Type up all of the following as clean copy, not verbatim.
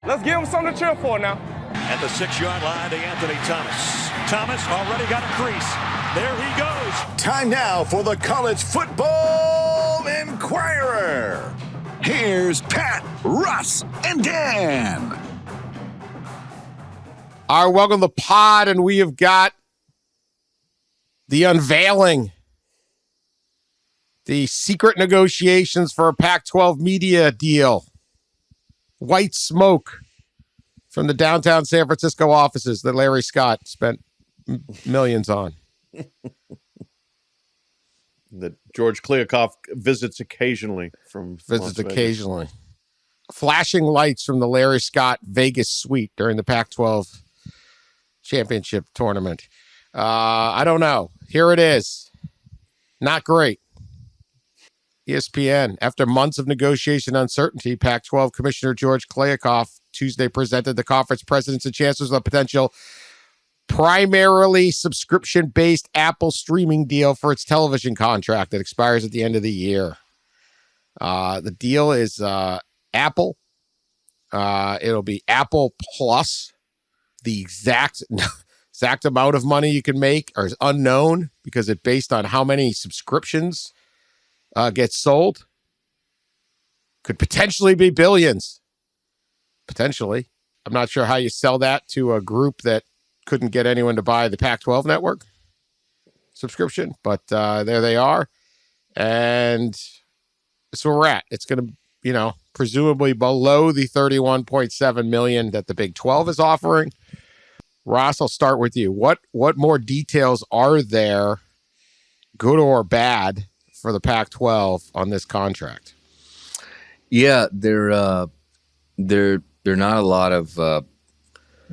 Let's give them something to cheer for now. At the 6-yard line to Anthony Thomas. Thomas already got a crease. There he goes. Time now for the College Football Inquirer. Here's Pat, Russ, and Dan. All right, welcome to the pod, and we have got the unveiling, the secret negotiations for a Pac-12 media deal. White smoke from the downtown San Francisco offices that Larry Scott spent millions on. That George Kliakoff visits occasionally from Visits occasionally. Flashing lights from the Larry Scott Vegas suite during the Pac-12 championship tournament. I don't know. Here it is. Not great. ESPN. After months of negotiation uncertainty, Pac-12 Commissioner George Kliakoff Tuesday presented the conference presidents and chancellors a potential primarily subscription-based Apple streaming deal for its television contract that expires at the end of the year. The deal is Apple. It'll be Apple Plus. The exact amount of money you can make is unknown because it's based on how many subscriptions get sold. Could potentially be billions. Potentially. I'm not sure how you sell that to a group that couldn't get anyone to buy the Pac-12 network subscription, but there they are. And so we're at. It's going to, presumably below the $31.7 million that the Big 12 is offering. Ross, I'll start with you. What more details are there, good or bad, for the Pac-12 on this contract? Yeah, they're not a lot of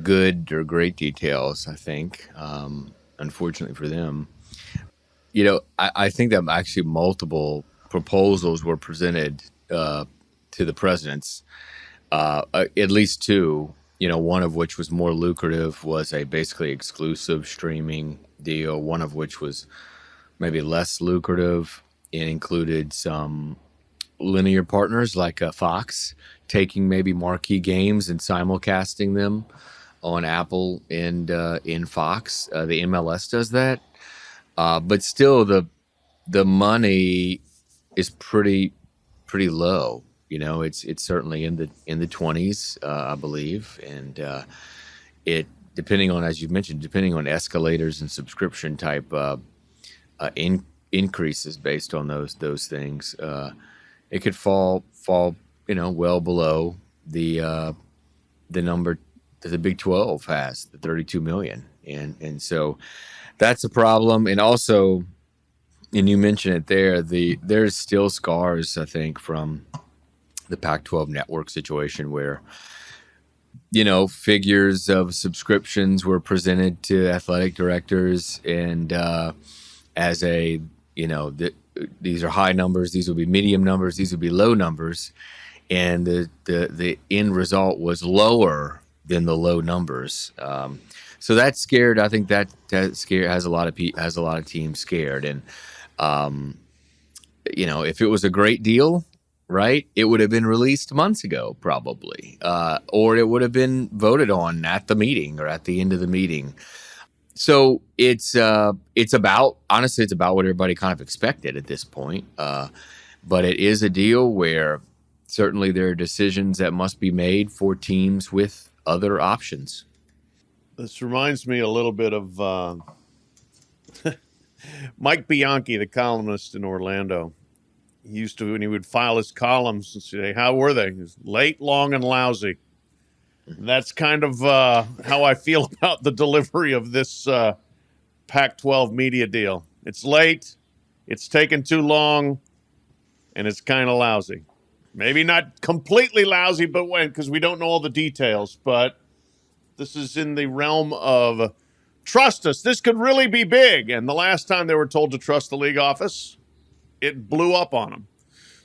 good or great details, I think, unfortunately for them. I think that actually multiple proposals were presented to the presidents, at least two, one of which was more lucrative, was a basically exclusive streaming deal, one of which was maybe less lucrative. It included some linear partners like Fox taking maybe marquee games and simulcasting them on Apple and in Fox. The MLS does that, but still the money is pretty low. It's certainly in the 20s, I believe, and it depending on, as you mentioned, depending on escalators and subscription type increases based on those things, it could fall well below the number that the Big 12 has, the 32 million, and so that's a problem. And also, and you mentioned it there's still scars, I think, from the Pac-12 network situation where figures of subscriptions were presented to athletic directors, and as a these are high numbers, these will be medium numbers, these will be low numbers, and the end result was lower than the low numbers. So that scared. I think that scared has a lot of teams scared. And if it was a great deal, right, it would have been released months ago, probably, or it would have been voted on at the meeting or at the end of the meeting. So it's about what everybody kind of expected at this point. But it is a deal where certainly there are decisions that must be made for teams with other options. This reminds me a little bit of Mike Bianchi, the columnist in Orlando. He used to, when he would file his columns, and say, how were they? He was late, long, and lousy. That's kind of how I feel about the delivery of this Pac-12 media deal. It's late, it's taken too long, and it's kind of lousy. Maybe not completely lousy, but because we don't know all the details. But this is in the realm of trust us. This could really be big. And the last time they were told to trust the league office, it blew up on them.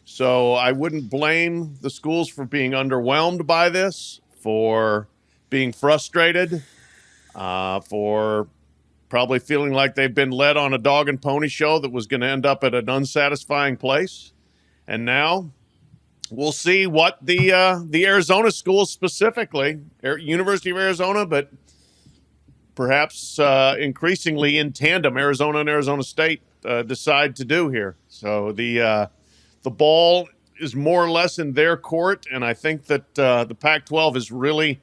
So I wouldn't blame the schools for being underwhelmed by this, for being frustrated, for probably feeling like they've been led on a dog and pony show that was going to end up at an unsatisfying place. And now we'll see what the Arizona schools specifically, University of Arizona, but perhaps increasingly in tandem, Arizona and Arizona State decide to do here. So the ball is more or less in their court, and I think that the Pac-12 has really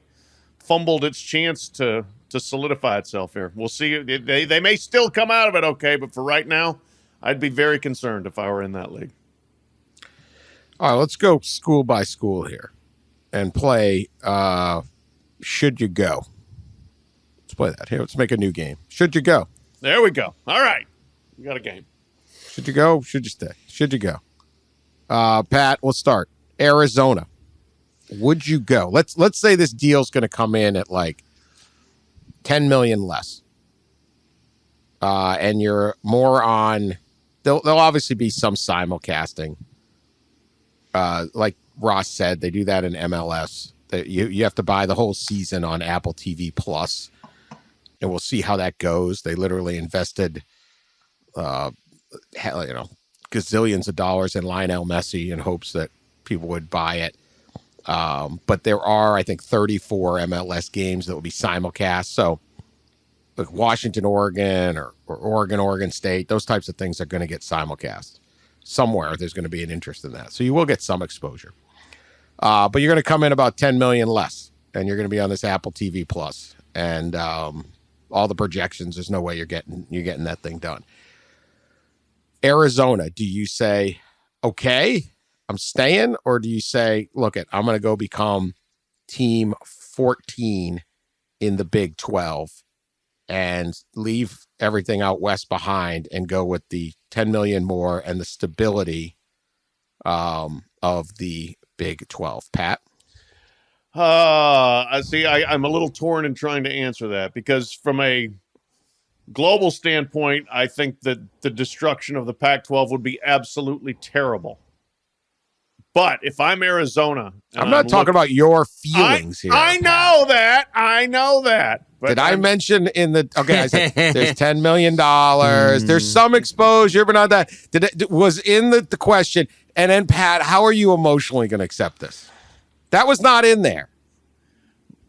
fumbled its chance to solidify itself here. We'll see. They may still come out of it okay, but for right now, I'd be very concerned if I were in that league. All right, let's go school by school here and play Should You Go? Let's play that. Here, let's make a new game. Should you go? There we go. All right. We got a game. Should you go? Should you stay? Should you go? Pat, let's start. Arizona. Would you go? Let's say this deal's going to come in at like $10 million less. And you're more on, there'll obviously be some simulcasting. Like Ross said, they do that in MLS. That you have to buy the whole season on Apple TV Plus, and we'll see how that goes. They literally invested, gazillions of dollars in Lionel Messi in hopes that people would buy it. But there are, I think, 34 MLS games that will be simulcast. So, like Washington, Oregon, or Oregon, Oregon State, those types of things are going to get simulcast. Somewhere there's going to be an interest in that. So you will get some exposure. But you're going to come in about $10 million less, and you're going to be on this Apple TV Plus. And all the projections, there's no way you're getting that thing done. Arizona, do you say, okay, I'm staying? Or do you say, look, I'm going to go become team 14 in the Big 12 and leave everything out west behind and go with the 10 million more and the stability of the Big 12? Pat? I see. I'm a little torn in trying to answer that because from a global standpoint, I think that the destruction of the Pac-12 would be absolutely terrible. But if I'm Arizona, I'm not talking about your feelings here. I know that. But Did I mention in the I said there's $10 million. There's some exposure, but not that. Was in the question. And then Pat, how are you emotionally going to accept this? That was not in there.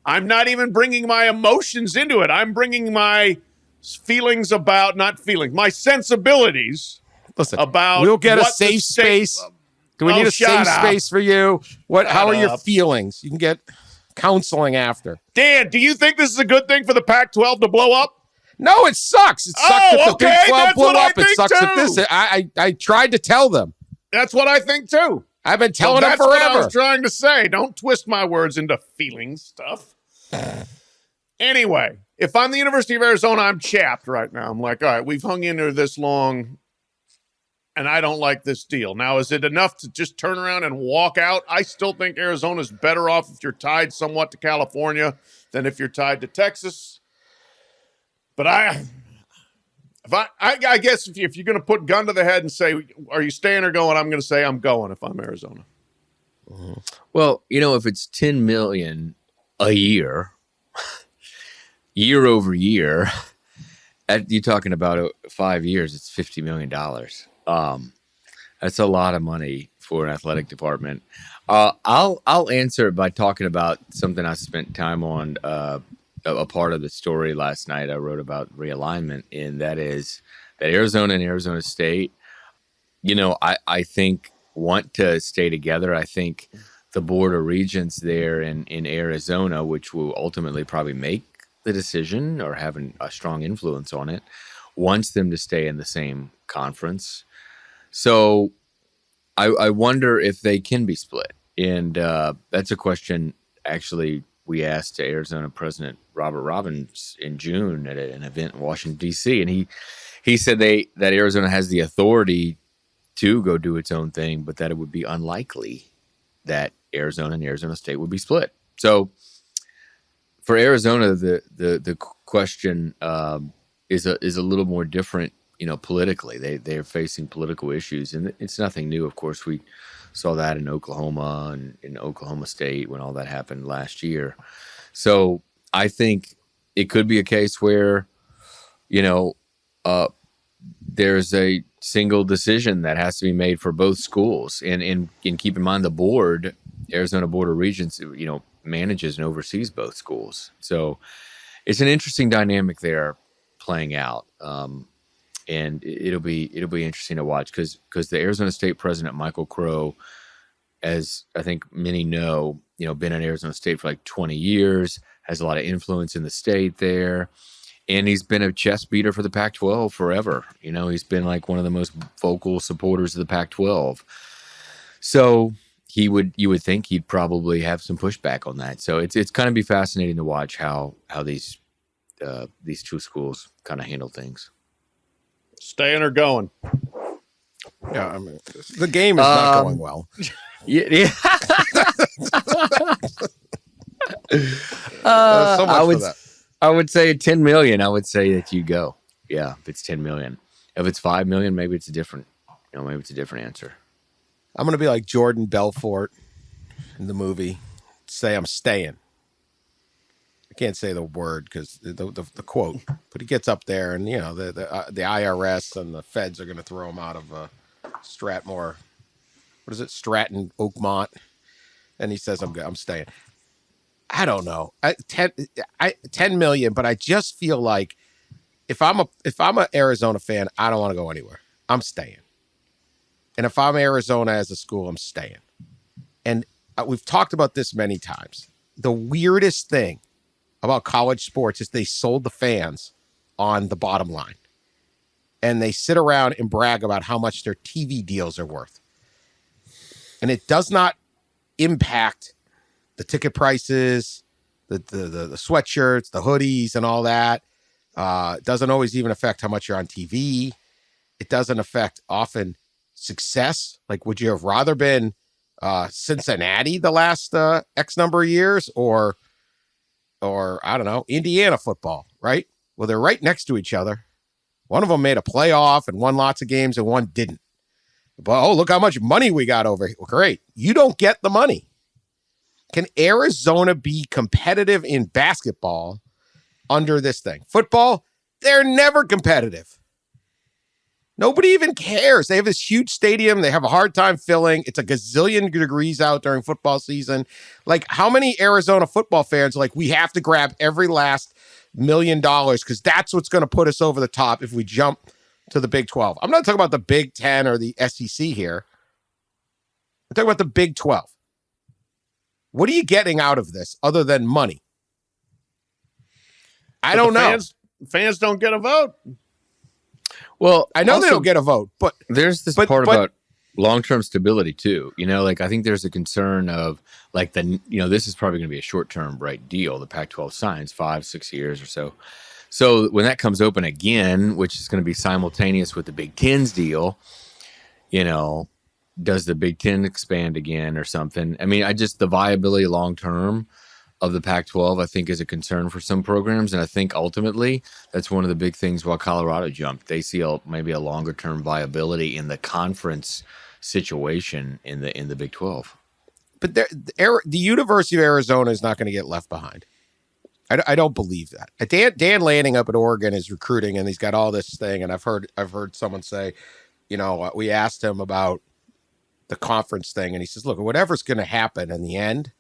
I'm not even bringing my emotions into it. I'm bringing my feelings about my sensibilities. Listen, about we'll get a safe space. Do we need a safe space for you? How are your feelings? You can get counseling after. Dan, do you think this is a good thing for the Pac-12 to blow up? No, it sucks. It sucks if the Big 12 blew up. It sucks too. if this. I tried to tell them. That's what I think too. I've been telling them forever. That's what I was trying to say. Don't twist my words into feelings stuff. Anyway, if I'm the University of Arizona, I'm chapped right now. I'm like, all right, we've hung in there this long, and I don't like this deal. Now, is it enough to just turn around and walk out? I still think Arizona's better off if you're tied somewhat to California than if you're tied to Texas. But I guess if you're going to put gun to the head and say, are you staying or going? I'm going to say I'm going if I'm Arizona. Well, if it's $10 million a year, year over year, you're talking about 5 years, it's $50 million. That's a lot of money for an athletic department. I'll answer it by talking about something I spent time on, a part of the story last night I wrote about realignment, and that is that Arizona and Arizona State, I think want to stay together. I think the Board of Regents there in Arizona, which will ultimately probably make the decision or have a strong influence on it, wants them to stay in the same conference. So I wonder if they can be split. And that's a question actually we asked to Arizona President Robert Robbins in June at an event in Washington, D.C. And he said that Arizona has the authority to go do its own thing, but that it would be unlikely that Arizona and Arizona State would be split. So for Arizona, the question is a little more different, politically. They're facing political issues, and it's nothing new. Of course, we saw that in Oklahoma and in Oklahoma State when all that happened last year. So I think it could be a case where, there's a single decision that has to be made for both schools. And keep in mind, the board, Arizona Board of Regents, manages and oversees both schools. So it's an interesting dynamic there playing out. And it'll be interesting to watch because the Arizona State president, Michael Crow, as I think many know, been at Arizona State for like 20 years, has a lot of influence in the state there. And he's been a chest beater for the Pac-12 forever. He's been like one of the most vocal supporters of the Pac-12. So you would think he'd probably have some pushback on that. So it's kind of be fascinating to watch how these two schools kind of handle things. Staying or going? Yeah, I mean, the game is not going well. Yeah. So much for that. I would say 10 million. I would say that you go. Yeah, if it's 10 million. If it's 5 million, maybe it's a different. Maybe it's a different answer. I'm going to be like Jordan Belfort in the movie. Say I'm staying. I can't say the word because the quote, but he gets up there and the IRS and the feds are going to throw him out of Stratmore. What is it? Stratton Oakmont, and he says I'm staying. I don't know. 10 million, but I just feel like if I'm an Arizona fan, I don't want to go anywhere. I'm staying. And if I'm Arizona as a school, I'm staying. And we've talked about this many times. The weirdest thing about college sports is they sold the fans on the bottom line. And they sit around and brag about how much their TV deals are worth. And it does not impact the ticket prices, the sweatshirts, the hoodies, and all that. It doesn't always even affect how much you're on TV. It doesn't affect often success. Like, would you have rather been Cincinnati the last X number of years, or I don't know, Indiana football, right? Well, they're right next to each other. One of them made a playoff and won lots of games, and one didn't. But look how much money we got over here. Well, great. You don't get the money. Can Arizona be competitive in basketball under this thing? Football, they're never competitive. Nobody even cares. They have this huge stadium. They have a hard time filling. It's a gazillion degrees out during football season. Like, how many Arizona football fans are like, we have to grab every last $1 million because that's what's going to put us over the top if we jump to the Big 12. I'm not talking about the Big 10 or the SEC here. I'm talking about the Big 12. What are you getting out of this other than money? I don't know. Fans don't get a vote. Well, I know also, they don't get a vote, but there's this part about long-term stability too. Like, I think there's a concern of like this is probably going to be a short-term deal. The Pac-12 signs 5-6 years or so. So when that comes open again, which is going to be simultaneous with the Big Ten's deal, does the Big Ten expand again or something? I mean, the viability long-term of the Pac-12, I think, is a concern for some programs. And I think ultimately that's one of the big things why Colorado jumped. They see maybe a longer-term viability in the conference situation in the Big 12. But the University of Arizona is not going to get left behind. I don't believe that. Dan Lanning up at Oregon is recruiting, and he's got all this thing. And I've heard someone say, we asked him about the conference thing, and he says, look, whatever's going to happen in the end,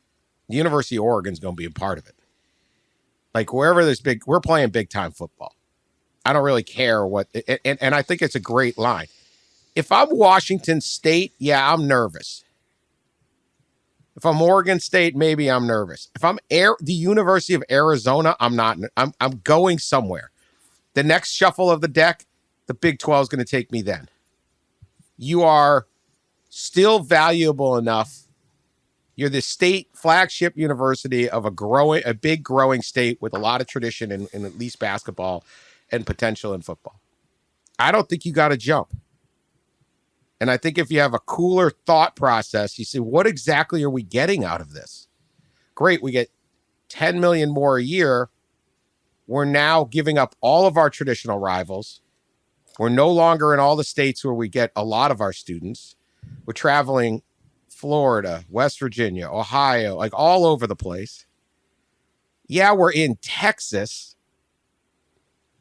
the University of Oregon is going to be a part of it. Like, wherever we're playing big time football. I don't really care what, and I think it's a great line. If I'm Washington State, yeah, I'm nervous. If I'm Oregon State, maybe I'm nervous. If I'm the University of Arizona, I'm not. I'm going somewhere. The next shuffle of the deck, the Big 12 is going to take me then. You are still valuable enough. You're the state flagship university of a big growing state with a lot of tradition in at least basketball and potential in football. I don't think you got to jump. And I think if you have a cooler thought process, you say, what exactly are we getting out of this? Great, we get 10 million more a year. We're now giving up all of our traditional rivals. We're no longer in all the states where we get a lot of our students. We're traveling Florida, West Virginia, Ohio, like all over the place. Yeah, we're in Texas,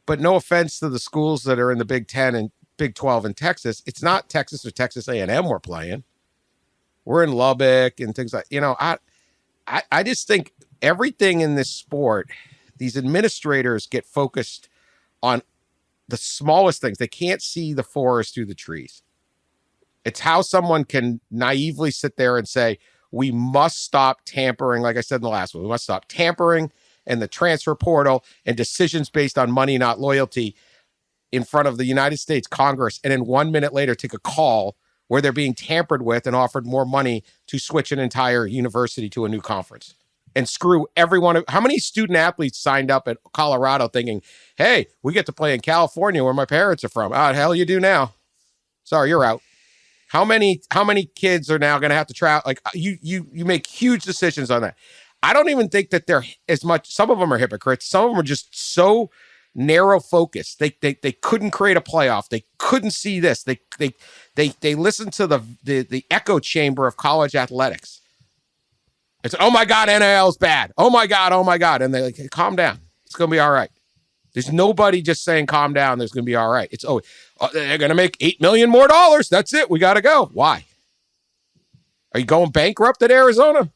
but no offense to the schools that are in the Big 10 and Big 12 in Texas. It's not Texas or Texas A&M we're playing. We're in Lubbock and things like, I just think everything in this sport, these administrators get focused on the smallest things. They can't see the forest through the trees. It's how someone can naively sit there and say, we must stop tampering. Like I said in the last one, we must stop tampering and the transfer portal and decisions based on money, not loyalty, in front of the United States Congress. And then 1 minute later, take a call where they're being tampered with and offered more money to switch an entire university to a new conference and screw everyone. How many student athletes signed up at Colorado thinking, hey, we get to play in California where my parents are from? Oh, hell you do now. Sorry, you're out. How many kids are now going to have to travel? Like you make huge decisions on that. I don't even think that they're as much. Some of them are hypocrites. Some of them are just so narrow focused. They couldn't create a playoff. They couldn't see this. They listened to the echo chamber of college athletics. It's, oh my God, NIL is bad. Oh my God. And they're like, hey, calm down. It's going to be all right. There's nobody just saying calm down. There's going to be all right. It's they're going to make $8 million more. That's it. We got to go. Why? Are you going bankrupt at Arizona?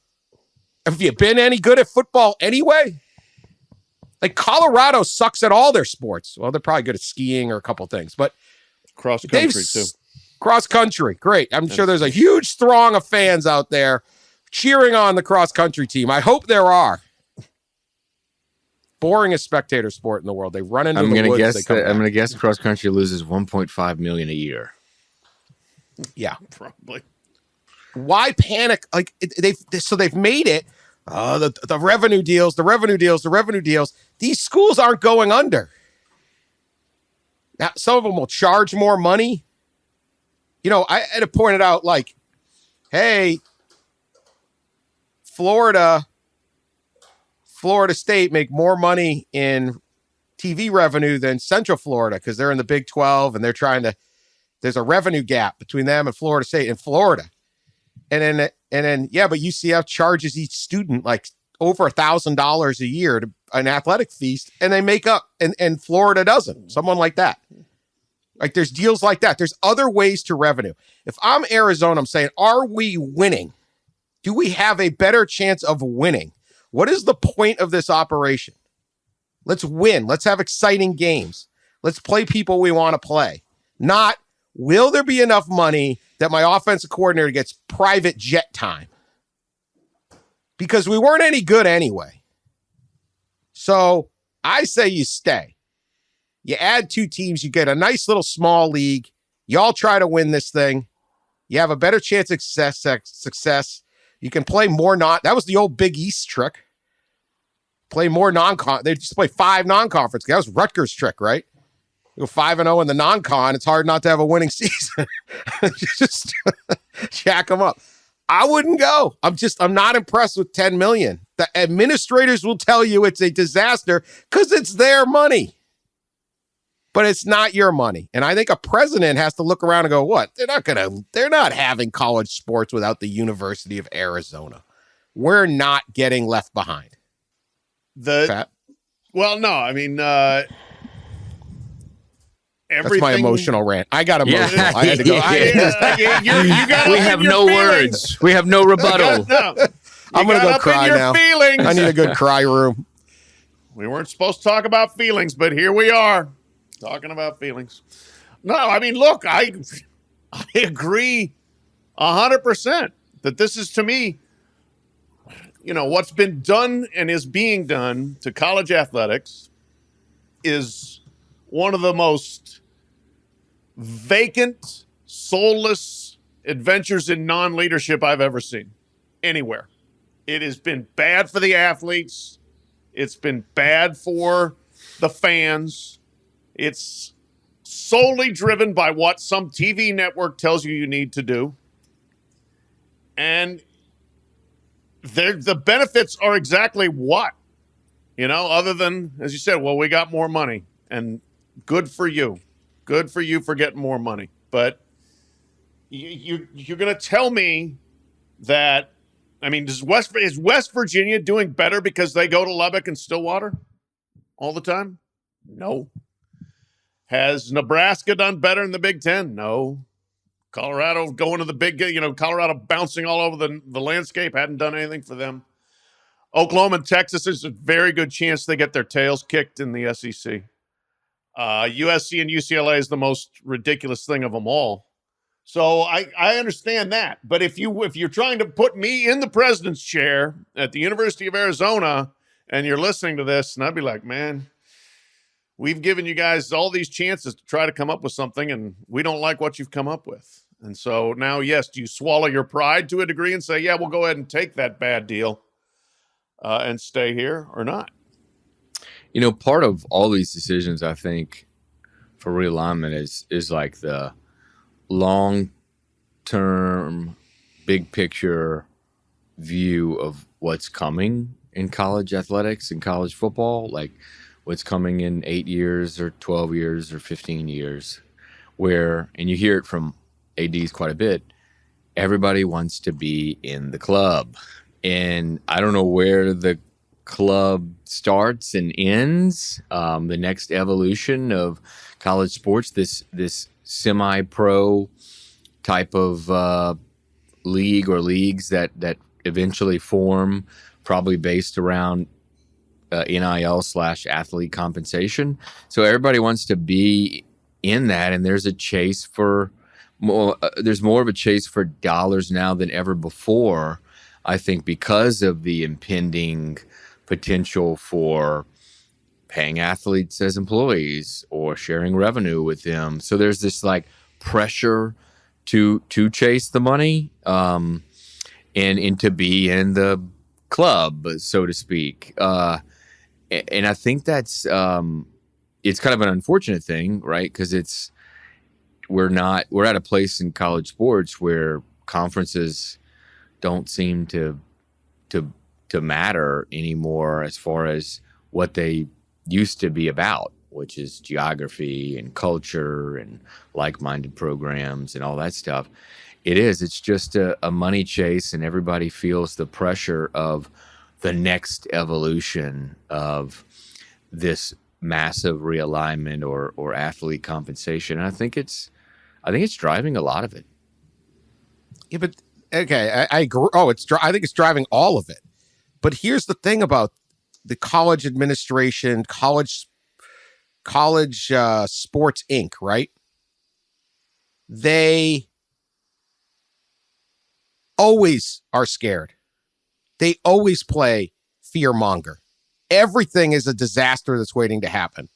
Have you been any good at football anyway? Like Colorado sucks at all their sports. Well, they're probably good at skiing or a couple things, but Cross country too. Cross country, great. I'm sure there's a huge throng of fans out there cheering on the cross country team. I hope there are. Boringest spectator sport in the world. They run into the woods. I'm going to guess cross country loses $1.5 million a year. Yeah, probably. Why panic? Like they've made it. The revenue deals, the revenue deals. These schools aren't going under. Now, some of them will charge more money. I had to point it out like, hey, Florida State make more money in TV revenue than Central Florida because they're in the Big 12 and there's a revenue gap between them and Florida State and Florida. And then, but UCF charges each student like over $1,000 a year to an athletic feast, and they make up, and Florida doesn't. Someone like that. Like there's deals like that. There's other ways to revenue. If I'm Arizona, I'm saying, are we winning? Do we have a better chance of winning? What is the point of this operation? Let's win. Let's have exciting games. Let's play people we want to play. Not, will there be enough money that my offensive coordinator gets private jet time? Because we weren't any good anyway. So I say you stay. You add 2 teams, you get a nice little small league. You all try to win this thing. You have a better chance of success. You can play more that was the old Big East trick. Play more they just play 5 non-conference. That was Rutgers' trick, right? You go 5-0 in the non-con. It's hard not to have a winning season. Just jack them up. I wouldn't go. I'm not impressed with $10 million. The administrators will tell you it's a disaster because it's their money. But it's not your money. And I think a president has to look around and go, what? They're not having college sports without the University of Arizona. We're not getting left behind. Well, no, I mean, everything. That's my emotional rant. I got emotional. Yeah. I had to go. We have no words. We have no rebuttal. I'm going to go cry now. Feelings. I need a good cry room. We weren't supposed to talk about feelings, but here we are talking about feelings. No, I mean, look, I agree 100% that this is, to me, what's been done and is being done to college athletics is one of the most vacant, soulless adventures in non-leadership I've ever seen anywhere. It has been bad for the athletes. It's been bad for the fans. It's solely driven by what some TV network tells you need to do. And the benefits are exactly what? Other than, as you said, well, we got more money. And good for you. Good for you for getting more money. But you're going to tell me that, I mean, is West Virginia doing better because they go to Lubbock and Stillwater all the time? No. Has Nebraska done better in the Big Ten? No. Colorado going to the big, Colorado bouncing all over the landscape, hadn't done anything for them. Oklahoma and Texas, is a very good chance they get their tails kicked in the SEC. USC and UCLA is the most ridiculous thing of them all. So I understand that. But if you're trying to put me in the president's chair at the University of Arizona and you're listening to this, and I'd be like, man, we've given you guys all these chances to try to come up with something, and we don't like what you've come up with. And so now, yes, do you swallow your pride to a degree and say, yeah, we'll go ahead and take that bad deal and stay here, or not? Part of all these decisions, I think, for realignment is like the long-term, big picture view of what's coming in college athletics and college football, like what's coming in 8 years or 12 years or 15 years, and you hear it from ADs quite a bit, everybody wants to be in the club. And I don't know where the club starts and ends. The next evolution of college sports, this semi-pro type of league or leagues that eventually form, probably based around NIL/athlete compensation. So everybody wants to be in that, and there's a chase for more. There's more of a chase for dollars now than ever before, I think, because of the impending potential for paying athletes as employees or sharing revenue with them. So there's this like pressure to chase the money and to be in the club, so to speak. And I think that's it's kind of an unfortunate thing, right? Because we're at a place in college sports where conferences don't seem to matter anymore as far as what they used to be about, which is geography and culture and like-minded programs and all that stuff. It's just a money chase, and everybody feels the pressure of the next evolution of this massive realignment or athlete compensation. And I think it's driving a lot of it. Yeah, but okay, I agree. I think it's driving all of it. But here's the thing about the college administration, college sports Inc., right? They always are scared. They always play fear monger. Everything is a disaster that's waiting to happen.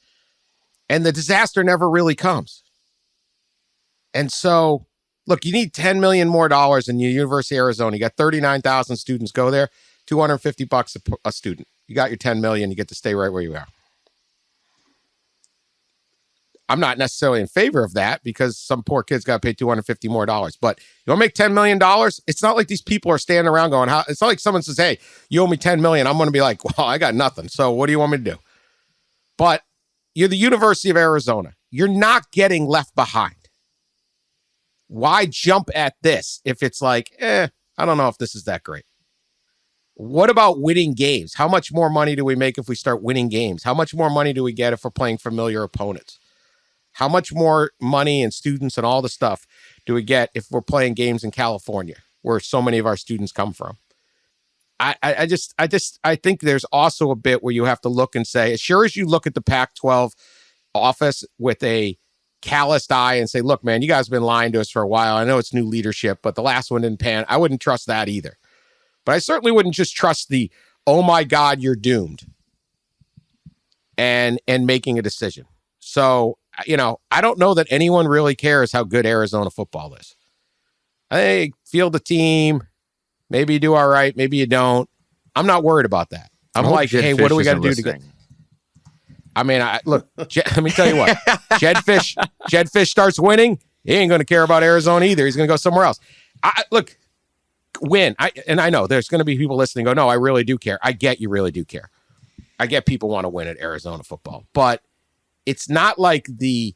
And the disaster never really comes. And so, look, you need $10 million more in the University of Arizona. You got 39,000 students go there, $250 a student. You got your $10 million, you get to stay right where you are. I'm not necessarily in favor of that because some poor kid's got to pay $250 more. But you want to make $10 million? It's not like these people are standing around going, how? It's not like someone says, hey, you owe me $10 million. I'm going to be like, well, I got nothing. So what do you want me to do? But you're the University of Arizona. You're not getting left behind. Why jump at this if it's like, I don't know if this is that great? What about winning games? How much more money do we make if we start winning games? How much more money do we get if we're playing familiar opponents? How much more money and students and all the stuff do we get if we're playing games in California, where so many of our students come from? I think there's also a bit where you have to look and say, as sure as you look at the Pac-12 office with a calloused eye and say, look, man, you guys have been lying to us for a while. I know it's new leadership, but the last one didn't pan. I wouldn't trust that either. But I certainly wouldn't just trust the, oh my God, you're doomed, and making a decision. So, I don't know that anyone really cares how good Arizona football is. Hey, field the team. Maybe you do all right. Maybe you don't. I'm not worried about that. I'm like, hey, what do we got to do to get? I mean, look, let me tell you what. Jedfish starts winning. He ain't going to care about Arizona either. He's going to go somewhere else. Look, win. I know there's going to be people listening go, no, I really do care. I get you really do care. I get people want to win at Arizona football, but it's not like the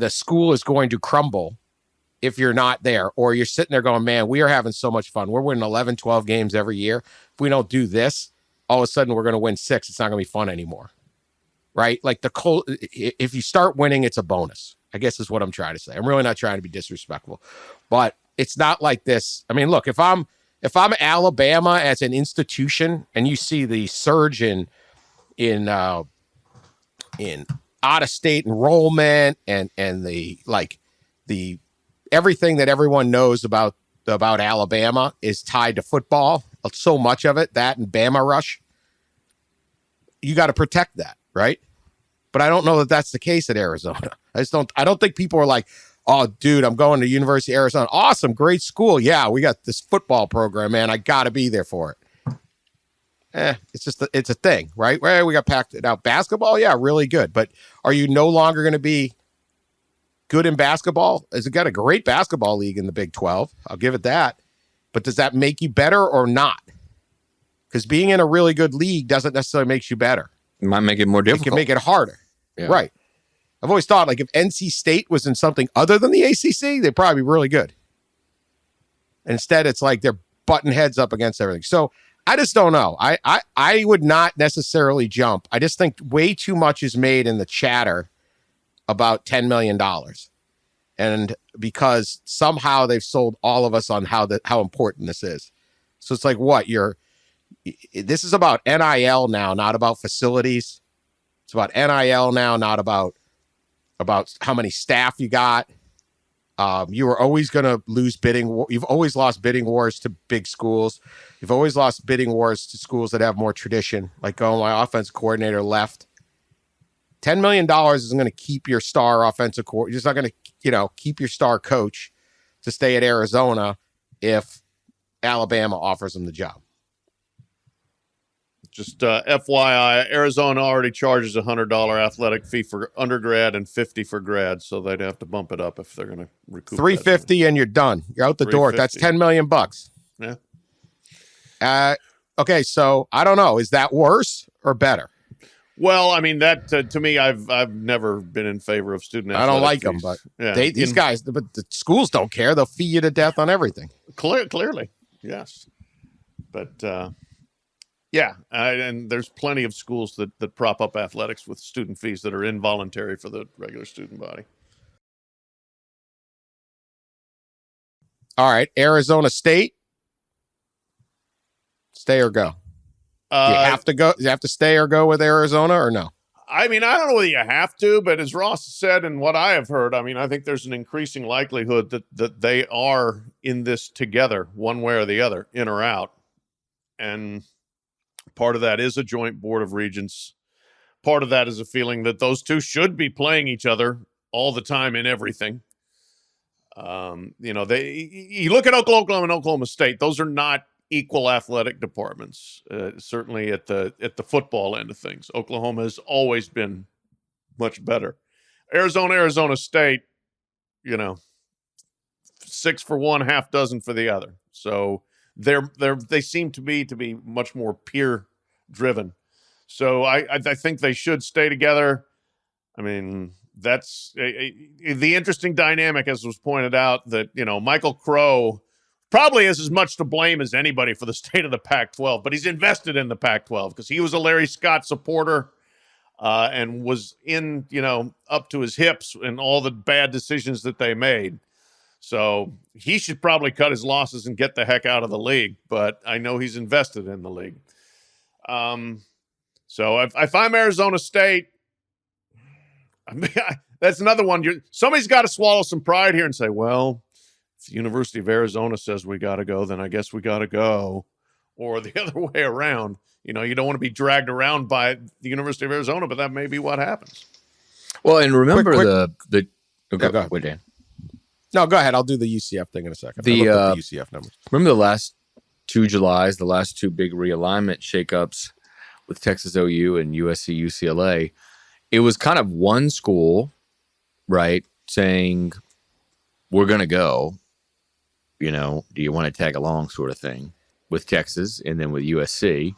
school is going to crumble if you're not there, or you're sitting there going, man, we are having so much fun. We're winning 11, 12 games every year. If we don't do this, all of a sudden we're going to win 6. It's not going to be fun anymore. right? Like if you start winning, it's a bonus, I guess is what I'm trying to say. I'm really not trying to be disrespectful, but it's not like this. I mean, look, if I'm Alabama as an institution and you see the surge in out of state enrollment and the everything that everyone knows about Alabama is tied to football. So much of it, that and Bama Rush, you got to protect that, right? But I don't know that that's the case at Arizona. I don't think people are like, oh, dude, I'm going to University of Arizona. Awesome, great school. Yeah, we got this football program, man. I got to be there for it. It's a thing, right? Well, we got packed out. Basketball, yeah, really good. But are you no longer going to be good in basketball? Has it got a great basketball league in the Big 12? I'll give it that. But does that make you better or not? Because being in a really good league doesn't necessarily make you better. It might make it more difficult. It can make it harder. Yeah. Right. I've always thought, like, if NC State was in something other than the ACC, they'd probably be really good. Instead, it's like they're butting heads up against everything. So I just don't know. I would not necessarily jump. I just think way too much is made in the chatter about $10 million. And because somehow they've sold all of us on how important this is. So it's like, what? This is about NIL now, not about facilities. It's about NIL now, not about how many staff you got. You were always going to lose bidding. You've always lost bidding wars to big schools. You've always lost bidding wars to schools that have more tradition. Like, my offense coordinator left. $10 million isn't going to keep your star offensive coordinator. It's not going to, keep your star coach to stay at Arizona if Alabama offers him the job. Just FYI, Arizona already charges $100 athletic fee for undergrad and $50 for grad, so they'd have to bump it up if they're going to recoup $350 and you're done. You're out the door. That's $10 million. Yeah. Okay, so I don't know. Is that worse or better? Well, I mean, that to me, I've never been in favor of student athletic I don't like fees. them, but yeah. these guys, but the schools don't care. They'll fee you to death on everything. Clearly, yes. But yeah, and there's plenty of schools that prop up athletics with student fees that are involuntary for the regular student body. All right, Arizona State, stay or go? Do you have to go? You have to stay or go with Arizona or no? I mean, I don't know whether you have to, but as Ross said and what I have heard, I mean, I think there's an increasing likelihood that they are in this together, one way or the other, in or out. And part of that is a joint board of regents. Part of that is a feeling that those two should be playing each other all the time in everything. You look at Oklahoma and Oklahoma State; those are not equal athletic departments. Certainly at the football end of things, Oklahoma has always been much better. Arizona State, 6 for one, half dozen for the other. So they seem to be much more peer driven. So I think they should stay together. I mean, that's the interesting dynamic, as was pointed out, that Michael Crow probably has as much to blame as anybody for the state of the Pac-12, but he's invested in the Pac-12 because he was a Larry Scott supporter and was in, up to his hips in all the bad decisions that they made. So he should probably cut his losses and get the heck out of the league, but I know he's invested in the league. So if I'm Arizona State, I mean, that's another one. Somebody's got to swallow some pride here and say, well, if the University of Arizona says we got to go, then I guess we got to go. Or the other way around. You don't want to be dragged around by the University of Arizona, but that may be what happens. Well, and remember go ahead. Wait, Dan. No, go ahead. I'll do the UCF thing in a second. The UCF numbers. Remember the last 2 Julys, the last 2 big realignment shakeups with Texas OU and USC UCLA. It was kind of one school, right, saying we're going to go. Do you want to tag along, sort of thing, with Texas and then with USC,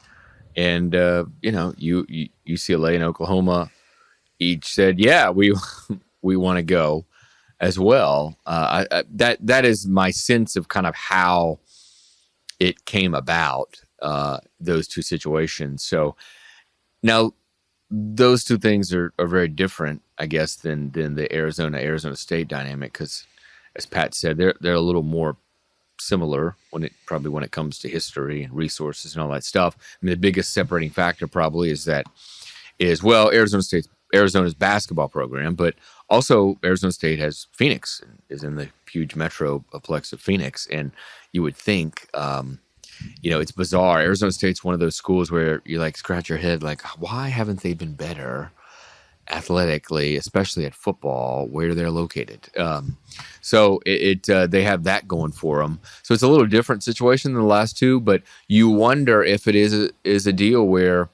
and UCLA and Oklahoma each said, yeah, we want to go as well. That is my sense of kind of how it came about, those two situations. So now those two things are very different, I guess, than the Arizona State dynamic, because, as Pat said, they're a little more similar when it comes to history and resources and all that stuff. I mean, the biggest separating factor probably is Arizona's basketball program, but also Arizona State has Phoenix, is in the huge metroplex of Phoenix, and you would think, it's bizarre. Arizona State's one of those schools where you like scratch your head, like, why haven't they been better athletically, especially at football, where they're located? So they have that going for them. So it's a little different situation than the last two, but you wonder if it is a deal where,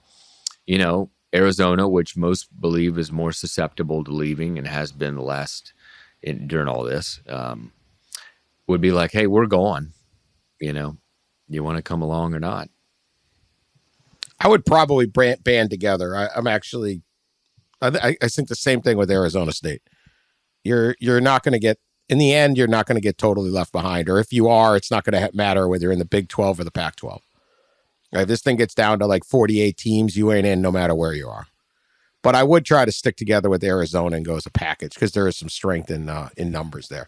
Arizona, which most believe is more susceptible to leaving and has been during all this, would be like, hey, we're gone. You want to come along or not? I would probably band together. I think the same thing with Arizona State. You're not going to get, in the end, you're not going to get totally left behind. Or if you are, it's not going to matter whether you're in the Big 12 or the Pac-12. If this thing gets down to like 48 teams, you ain't in no matter where you are. But I would try to stick together with Arizona and go as a package, because there is some strength in numbers there.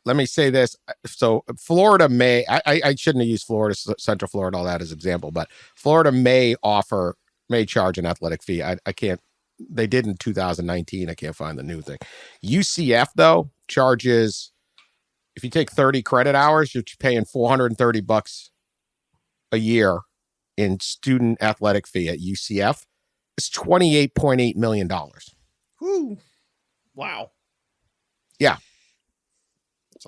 Let me say this. So Florida I shouldn't have used Florida, Central Florida, all that as example, but Florida may charge an athletic fee. I can't, they did in 2019. I can't find the new thing. UCF though charges, if you take 30 credit hours, you're paying $430 a year in student athletic fee at UCF. It's $28.8 million. Whew. Wow. Yeah.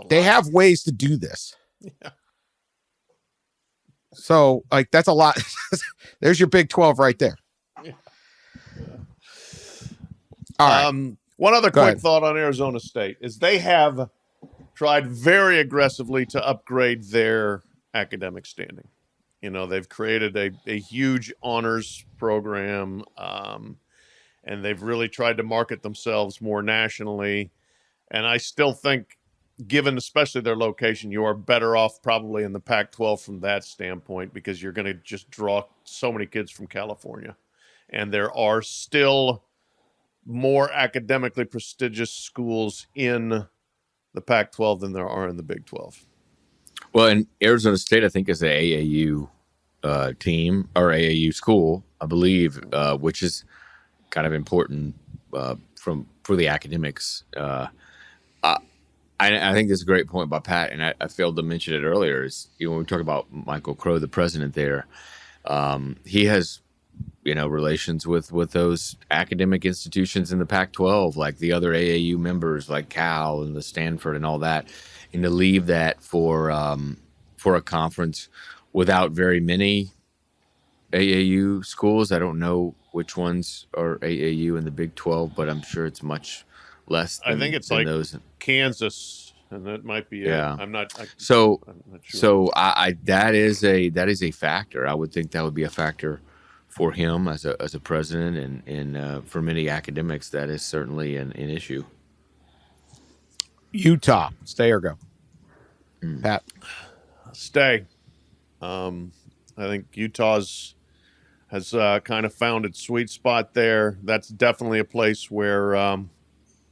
They have ways to do this. Yeah. So, like, that's a lot. There's your Big 12 right there. Yeah. All right. One other quick thought on Arizona State is they have tried very aggressively to upgrade their academic standing. They've created a huge honors program, and they've really tried to market themselves more nationally. And I still think, given especially their location, you are better off probably in the Pac-12 from that standpoint, because you're going to just draw so many kids from California. And there are still more academically prestigious schools in the Pac-12 than there are in the Big 12. Well, and Arizona State, I think, is an AAU team or AAU school, I believe, which is kind of important for the academics. I think that's a great point by Pat, and I failed to mention it earlier. Is when we talk about Michael Crow, the president there, he has relations with those academic institutions in the Pac-12, like the other AAU members, like Cal and the Stanford and all that, and to leave that for a conference without very many AAU schools. I don't know which ones are AAU in the Big 12, but I'm sure it's much less than, I think it's like those. Kansas, and that might be it. I'm not sure. So that is a factor. I would think that would be a factor for him as a president, and for many academics, that is certainly an issue. Utah, stay or go? Pat? Stay. I think Utah's has kind of found its sweet spot there. That's definitely a place where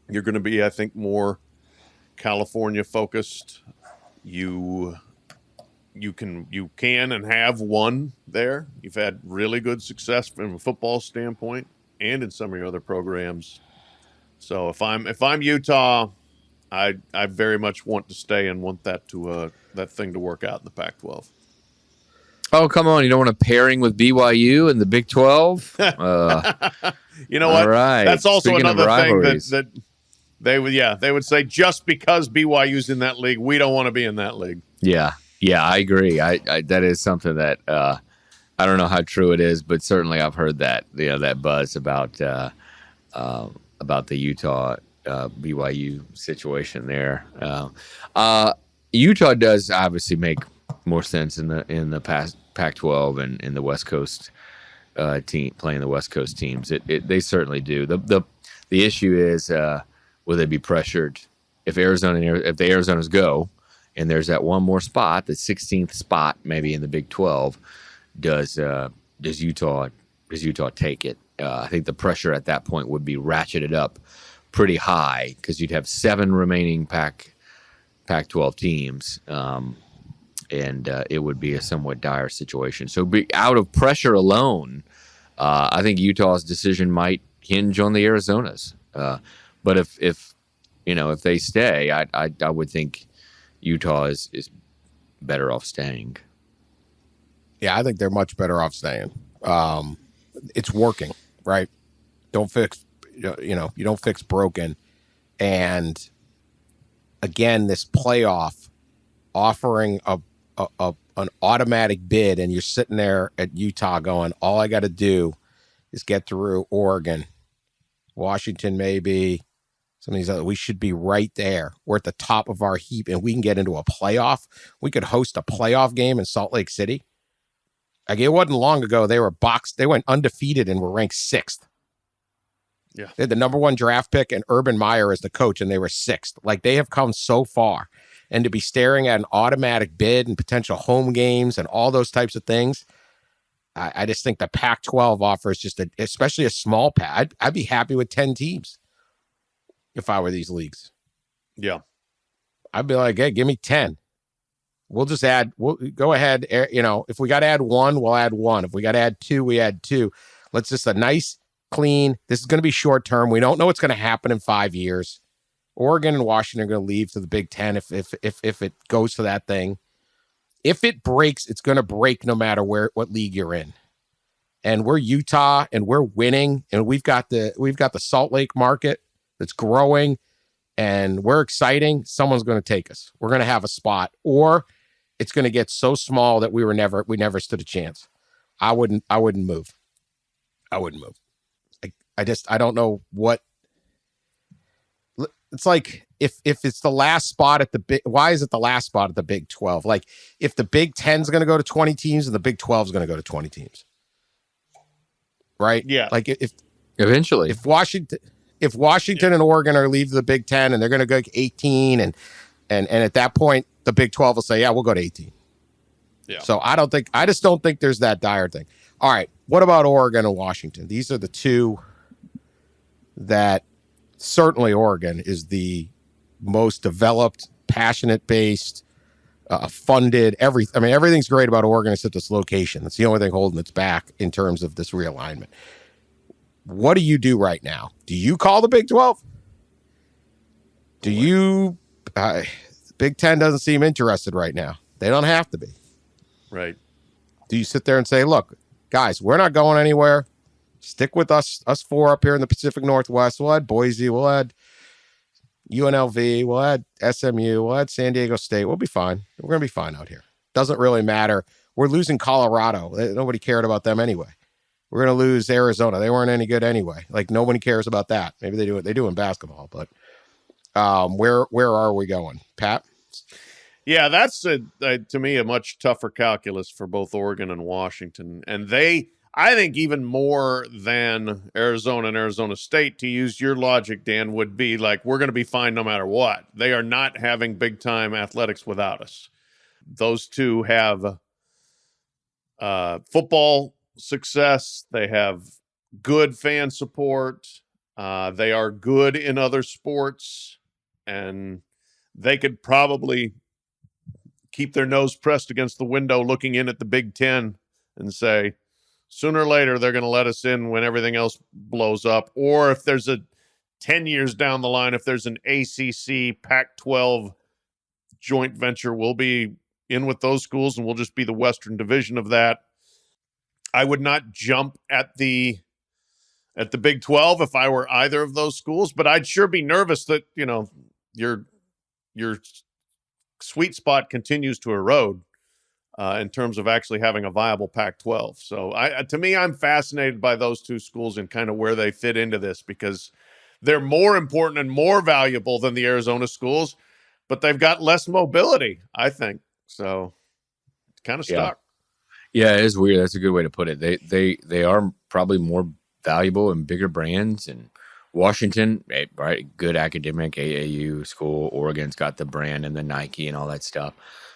you're going to be, I think, more California focused. You can and have won there. You've had really good success from a football standpoint and in some of your other programs. So if I'm Utah, I very much want to stay and want that thing to work out in the Pac-12. Oh, come on. You don't want a pairing with BYU in the Big 12? You know all what? Right. That's also Speaking another thing that they would say, just because BYU's in that league, we don't want to be in that league. Yeah, I agree. I that is something that I don't know how true it is, but certainly I've heard that that buzz about the Utah BYU situation there. Utah does obviously make more sense in the past Pac-12 and in the West Coast team playing the West Coast teams. They certainly do. The issue is will they be pressured if the Arizonas go and there's that one more spot, the 16th spot maybe in the Big 12. Does Utah take it? I think the pressure at that point would be ratcheted up pretty high because you'd have 7 remaining Pac-12 teams, and it would be a somewhat dire situation. So out of pressure alone, I think Utah's decision might hinge on the Arizonas. But if they stay, I would think Utah is better off staying. Yeah, I think they're much better off staying. It's working, right? Don't fix, you don't fix broken. And again, this playoff offering an automatic bid, and you're sitting there at Utah going, all I got to do is get through Oregon, Washington, maybe some of these other. We should be right there. We're at the top of our heap, and we can get into a playoff. We could host a playoff game in Salt Lake City. Like, it wasn't long ago they were boxed. They went undefeated and were ranked 6th. Yeah, they had the number 1 draft pick and Urban Meyer as the coach, and they were 6th. Like, they have come so far, and to be staring at an automatic bid and potential home games and all those types of things, I just think the Pac-12 offers just especially a small pad. I'd be happy with 10 teams if I were these leagues. Yeah, I'd be like, hey, give me 10. We'll just add. We'll go ahead. If we got to add 1, we'll add 1. If we got to add 2, we add 2. Let's just a nice, clean. This is going to be short term. We don't know what's going to happen in 5 years. Oregon and Washington are going to leave to the Big Ten if it goes to that thing. If it breaks, it's going to break no matter what league you're in. And we're Utah, and we're winning, and we've got the Salt Lake market that's growing, and we're exciting. Someone's going to take us. We're going to have a spot, or it's going to get so small that we never stood a chance. I wouldn't move. I wouldn't move. I don't know what. It's like if it's the last spot at the big, why is it the last spot at the Big 12? Like, if the Big 10 is going to go to 20 teams and the Big 12 is going to go to 20 teams, right? Yeah. Like, if Eventually, if Washington and Oregon are leave the Big 10 and they're going to go 18, and at that point the Big 12 will say, yeah, we'll go to 18. Yeah. So I just don't think there's that dire thing. All right, what about Oregon and Washington? These are the two that. Certainly Oregon is the most developed, passionate-based, funded. Everything's great about Oregon except its location. That's the only thing holding its back in terms of this realignment. What do you do right now? Do you call the Big 12? Do you? Big 10 doesn't seem interested right now. They don't have to be. Right. Do you sit there and say, look, guys, we're not going anywhere. Stick with us 4 up here in the Pacific Northwest. We'll add Boise. We'll add UNLV. We'll add SMU. We'll add San Diego State. We'll be fine. We're going to be fine out here. Doesn't really matter. We're losing Colorado. Nobody cared about them anyway. We're going to lose Arizona. They weren't any good anyway. Like, nobody cares about that. Maybe they do it. They do in basketball. But where are we going, Pat? Yeah, that's to me a much tougher calculus for both Oregon and Washington, and I think even more than Arizona and Arizona State, to use your logic, Dan, would be like, we're going to be fine no matter what. They are not having big-time athletics without us. Those two have football success. They have good fan support. They are good in other sports. And they could probably keep their nose pressed against the window looking in at the Big Ten and say, sooner or later, they're going to let us in when everything else blows up. Or if there's 10 years down the line, if there's an ACC, Pac-12 joint venture, we'll be in with those schools and we'll just be the Western division of that. I would not jump at the Big 12 if I were either of those schools, but I'd sure be nervous that, your sweet spot continues to erode. In terms of actually having a viable Pac-12. So to me, I'm fascinated by those two schools and kind of where they fit into this, because they're more important and more valuable than the Arizona schools, but they've got less mobility, I think. So it's kind of stuck. Yeah, it is weird. That's a good way to put it. They are probably more valuable and bigger brands. And Washington, right, good academic AAU school. Oregon's got the brand and the Nike and all that stuff.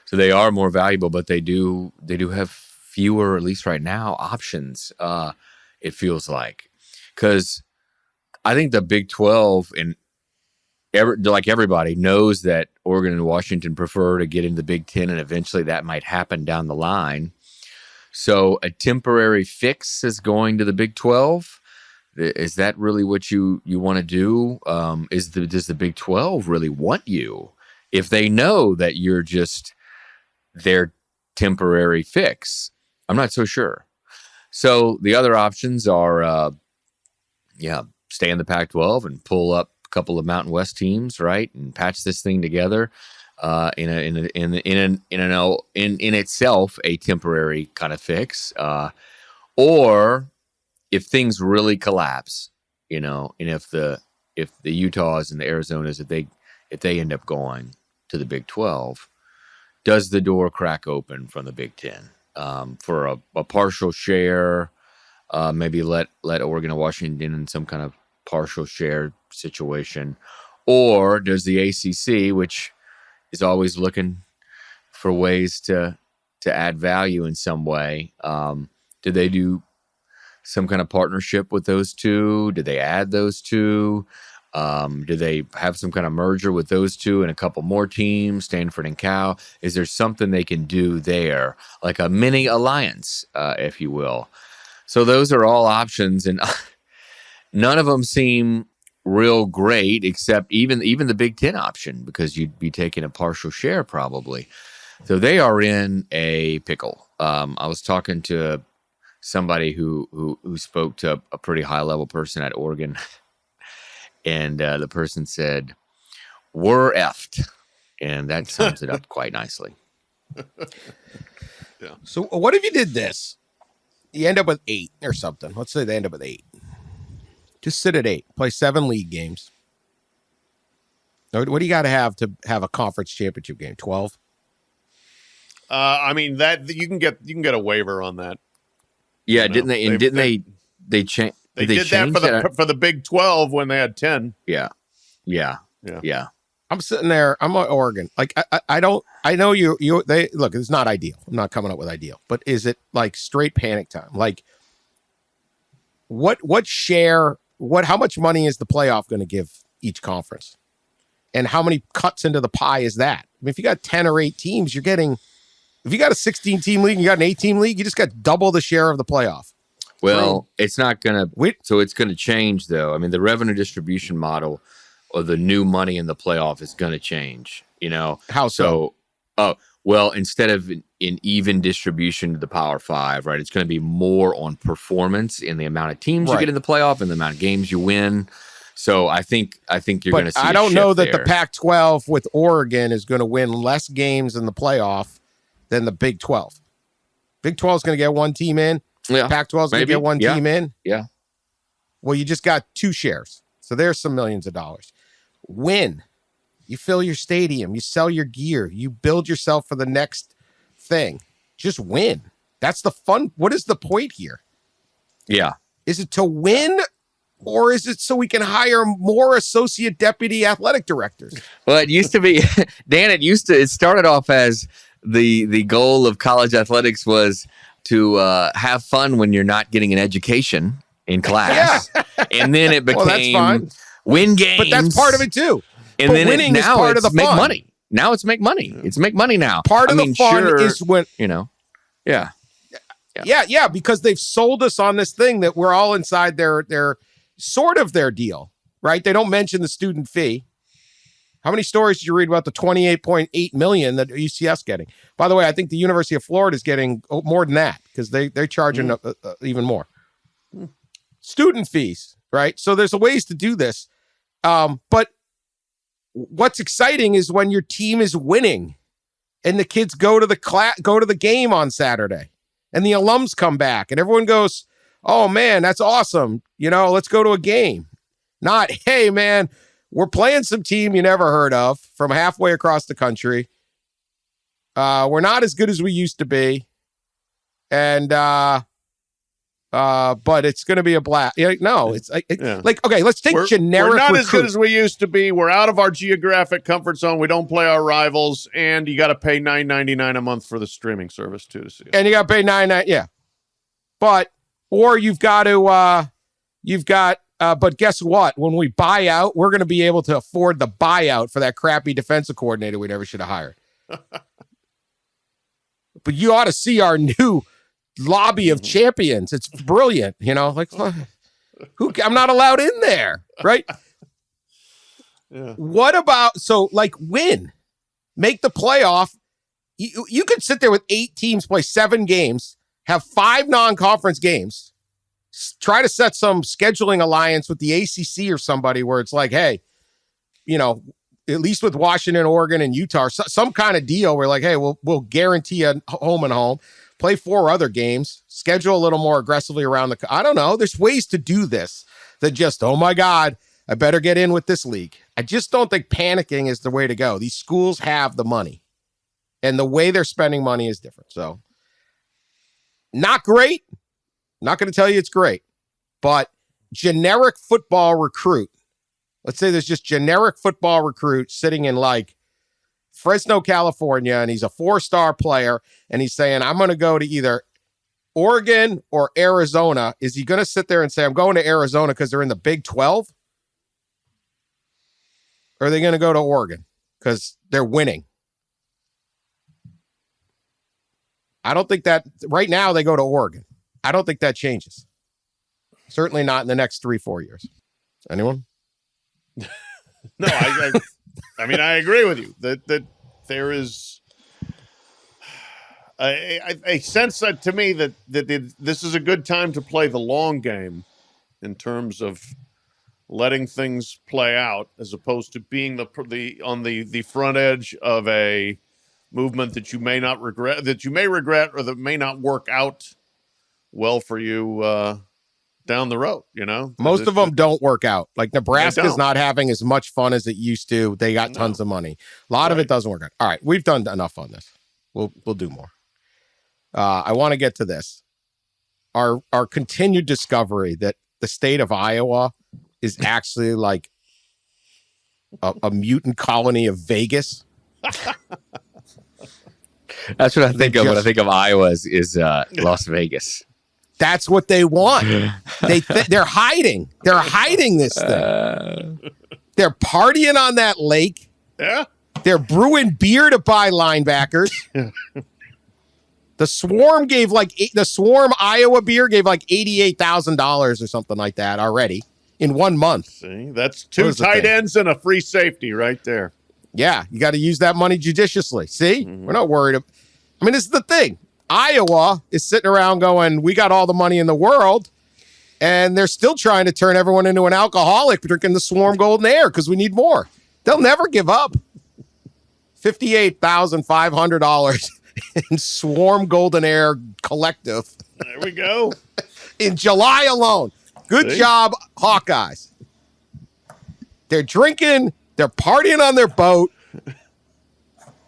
So they are more valuable, but they do have fewer, at least right now, options. It feels like. because I think the Big 12 and like everybody knows that Oregon and Washington prefer to get into the Big 10, and eventually that might happen down the line. So a temporary fix is going to the Big 12. Is that really what you want to do? Does the Big 12 really want you if they know that you're just their temporary fix? I'm not so sure. So the other options are, stay in the Pac-12 and pull up a couple of Mountain West teams, right, and patch this thing together in itself a temporary kind of fix, or if things really collapse, and if the Utahs and the Arizonas, if they end up going to the Big 12, does the door crack open from the Big 10 for a partial share? Maybe let Oregon and Washington in some kind of partial share situation, or does the ACC, which is always looking for ways to add value in some way, do they do some kind of partnership with those two? Do they add those two? Do they have some kind of merger with those two and a couple more teams, Stanford and Cal? Is there something they can do there, like a mini alliance, if you will? So those are all options, and none of them seem real great, except even the Big 10 option, because you'd be taking a partial share probably. So they are in a pickle. I was talking to somebody who spoke to a pretty high level person at Oregon, and the person said, "We're effed," and that sums it up quite nicely. Yeah. So what if you did this? You end up with 8 or something. Let's say they end up with 8. Just sit at 8. Play 7 league games. What do you got to have a conference championship game? 12. I mean that you can get a waiver on that. Yeah, didn't they? And they change? They did that for the Big 12 when they had 10. Yeah. I'm sitting there. I'm at Oregon. Like I know you. They look. It's not ideal. I'm not coming up with ideal. But is it like straight panic time? Like what share? How much money is the playoff going to give each conference? And how many cuts into the pie is that? I mean, if you got 10 or 8 teams, you're getting. If you got a 16-team league and you got an 8-team league, you just got double the share of the playoff. Well, it's not going to. So it's going to change, though. I mean, the revenue distribution model or the new money in the playoff is going to change. How so? Well, instead of an even distribution to the Power Five, right? It's going to be more on performance in the amount of teams you get in the playoff and the amount of games you win. So I think you're going to see. I don't know that the Pac-12 with Oregon is going to win less games in the playoff than the Big 12. Big 12 is going to get one team in. Yeah, Pac-12 is going to get one team in. Yeah. Well, you just got 2 shares. So there's some millions of dollars. Win. You fill your stadium. You sell your gear. You build yourself for the next thing. Just win. That's the fun. What is the point here? Yeah. Is it to win, or is it so we can hire more associate deputy athletic directors? Well, it used to be, Dan, it started off as the goal of college athletics was to have fun when you're not getting an education in class. Yeah. And then it became win games. But that's part of it too. And but then winning is part of the make fun. Money. Now it's make money. It's make money now. Part of the fun is when Yeah, because they've sold us on this thing that we're all inside their sort of their deal, right? They don't mention the student fee. How many stories did you read about the $28.8 million that UCF's getting? By the way, I think the University of Florida is getting more than that because they're charging even more. Student fees, right? So there's ways to do this. But what's exciting is when your team is winning and the kids go to the game on Saturday and the alums come back and everyone goes, "Oh man, that's awesome. Let's go to a game." Not, "Hey man, we're playing some team you never heard of from halfway across the country. We're not as good as we used to be. And but it's going to be a blast." No, it's like, okay, let's take generic. We're not as good as we used to be. We're out of our geographic comfort zone. We don't play our rivals, and you got to pay $9.99 a month for the streaming service too to see it. And you got to pay $9.99, yeah. Or you've got to You've got, but guess what? When we buy out, we're going to be able to afford the buyout for that crappy defensive coordinator we never should have hired. But you ought to see our new lobby of champions. It's brilliant. Like, I'm not allowed in there, right? Yeah. What about, win, make the playoff. You could sit there with 8 teams, play 7 games, have 5 non-conference games, try to set some scheduling alliance with the ACC or somebody where it's like, hey, at least with Washington, Oregon, and Utah, some kind of deal where like, hey, we'll guarantee a home and home, play 4 other games, schedule a little more aggressively around I don't know. There's ways to do this that just, oh my God, I better get in with this league. I just don't think panicking is the way to go. These schools have the money, and the way they're spending money is different. So not great. Not going to tell you it's great, but generic football recruit. Let's say there's just generic football recruit sitting in like Fresno, California, and he's a 4-star player, and he's saying, I'm going to go to either Oregon or Arizona. Is he going to sit there and say, I'm going to Arizona because they're in the Big 12? Or are they going to go to Oregon because they're winning? I don't think that right now they go to Oregon. I don't think that changes. Certainly not in the next 3-4 years. Anyone? No, I mean, I agree with you that there is a sense that to me that this is a good time to play the long game in terms of letting things play out as opposed to being on the front edge of a movement that you may regret or that may not work out well for you down the road. Most of them don't work out. Like Nebraska's not having as much fun as it used to. They got tons of money. A lot of it doesn't work out. All right, we've done enough on this. We'll do more. I want to get to this. Our continued discovery that the state of Iowa is actually like a mutant colony of Vegas. That's what I think of when I think of Iowa is Las Vegas. That's what they want. They're hiding. They're hiding this thing. They're partying on that lake. Yeah. They're brewing beer to buy linebackers. The Swarm Iowa beer gave like $88,000 or something like that already in 1 month. See, that's 2 tight ends and a free safety right there. Yeah, you got to use that money judiciously. See, we're not worried. I mean, this is the thing. Iowa is sitting around going, we got all the money in the world, and they're still trying to turn everyone into an alcoholic drinking the Swarm Golden Ale because we need more. They'll never give up. $58,500 in Swarm Golden Ale Collective. There we go. In July alone. Good job, Hawkeyes. They're drinking. They're partying on their boat.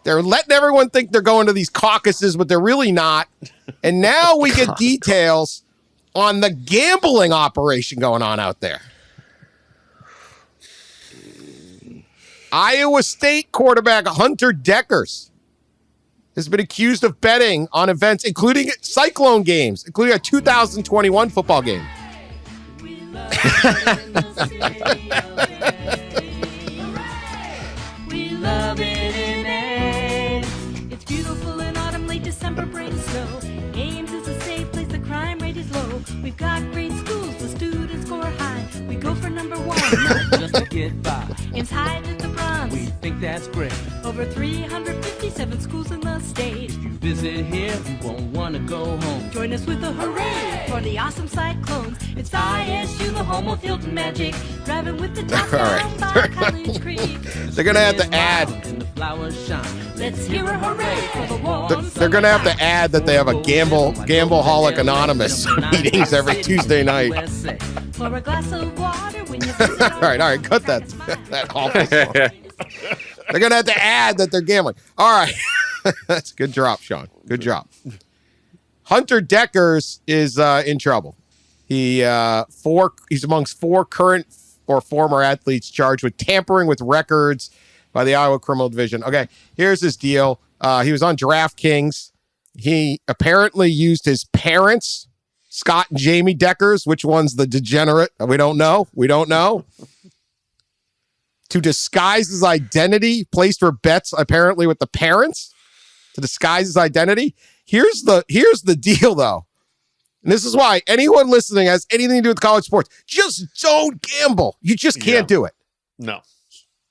They're letting everyone think they're going to these caucuses, but they're really not. And now we get details on the gambling operation going on out there. Iowa State quarterback Hunter Deckers has been accused of betting on events, including Cyclone games, including a 2021 football game. We love it in May. It's beautiful in autumn, late December brings snow. Ames is a safe place, the crime rate is low. We've got great schools, the students score high. We go for number 1, not just to get by. Ames High to the Bronx, we think that's great. Over 357 schools in the state. If you visit here, you won't want to go home. Join us with a hooray for the awesome Cyclones. It's ISU, the home of Hilton Magic. Driving with the top down by College Creek. They're going to have to add. Let's hear a hooray for the warm. They're going to have to add that they have a Gambleholic Anonymous meetings every Tuesday night. For a glass of water when you all right, cut that awful song. They're going to have to add that they're gambling. All right. That's a good drop, Sean. Good drop. Hunter Deckers is in trouble. He's amongst 4 current or former athletes charged with tampering with records by the Iowa Criminal Division. Okay, here's his deal. He was on DraftKings. He apparently used his parents' Scott and Jamie Deckers. Which one's the degenerate? We don't know. To disguise his identity, placed her bets apparently with the parents to disguise his identity. Here's the deal, though. And this is why anyone listening has anything to do with college sports, just don't gamble. You just can't do it. No.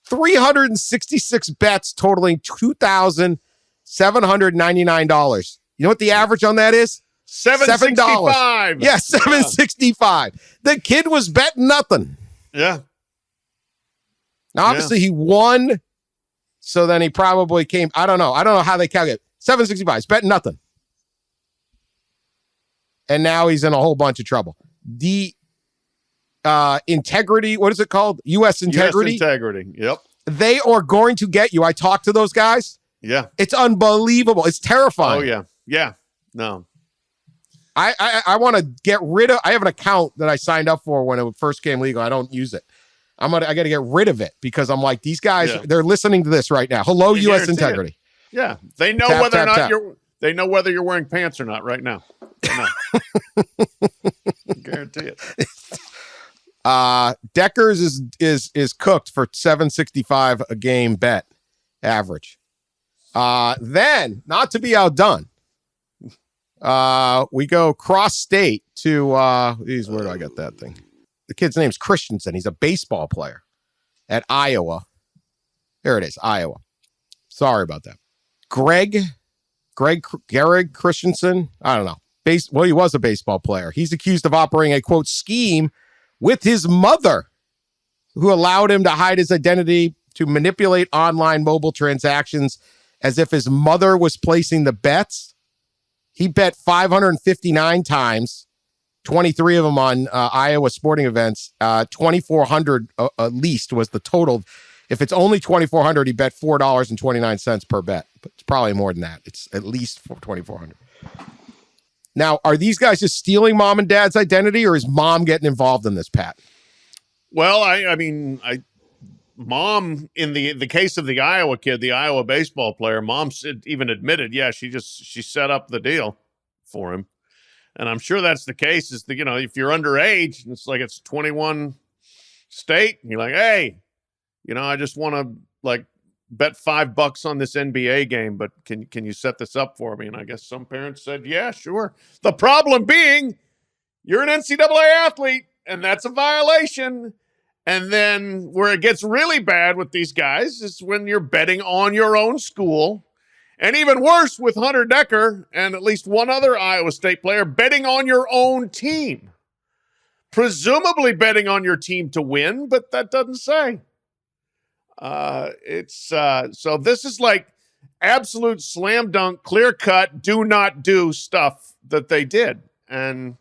366 bets totaling $2,799. You know what the average on that is? $7.65. Yeah, $7.65. The kid was betting nothing. Yeah. Now, obviously, he won, so then he probably came. I don't know how they calculate. $7.65. He's betting nothing. And now he's in a whole bunch of trouble. The integrity, what is it called? U.S. Integrity? U.S. Integrity, yep. They are going to get you. I talked to those guys. Yeah. It's unbelievable. It's terrifying. Oh, yeah. Yeah. No. I want to get rid of, I have an account that I signed up for when it first came legal. I don't use it. I got to get rid of it because I'm like, these guys, they're listening to this right now. Hello, U.S. Integrity. Yeah. They know they know whether you're wearing pants or not right now. Guarantee it. Deckers is cooked for $7.65 a game bet average. Then, not to be outdone, we go cross state to where do I get that thing? The kid's name's Christensen. He's a baseball player at Iowa. There it is, Iowa. Sorry about that. Greg Christensen. I don't know. Well, he was a baseball player. He's accused of operating a, quote, scheme with his mother, who allowed him to hide his identity to manipulate online mobile transactions as if his mother was placing the bets. He bet 559 times, 23 of them on Iowa sporting events. 2,400 at least was the total. If it's only 2,400, he bet $4.29 per bet. But it's probably more than that. It's at least 2,400. Now, are these guys just stealing mom and dad's identity, or is mom getting involved in this, Pat? Well, mom, in the case of the Iowa kid, the Iowa baseball player, mom even admitted, she set up the deal for him. And I'm sure that's the case is that, if you're underage and it's like it's 21 state, and you're like, hey, I just want to bet $5 on this NBA game, but can you set this up for me? And I guess some parents said, yeah, sure. The problem being you're an NCAA athlete and that's a violation. And then where it gets really bad with these guys is when you're betting on your own school, and even worse with Hunter Decker and at least one other Iowa State player betting on your own team, presumably betting on your team to win, but that doesn't say. So this is like absolute slam dunk, clear cut, do not do stuff that they did. And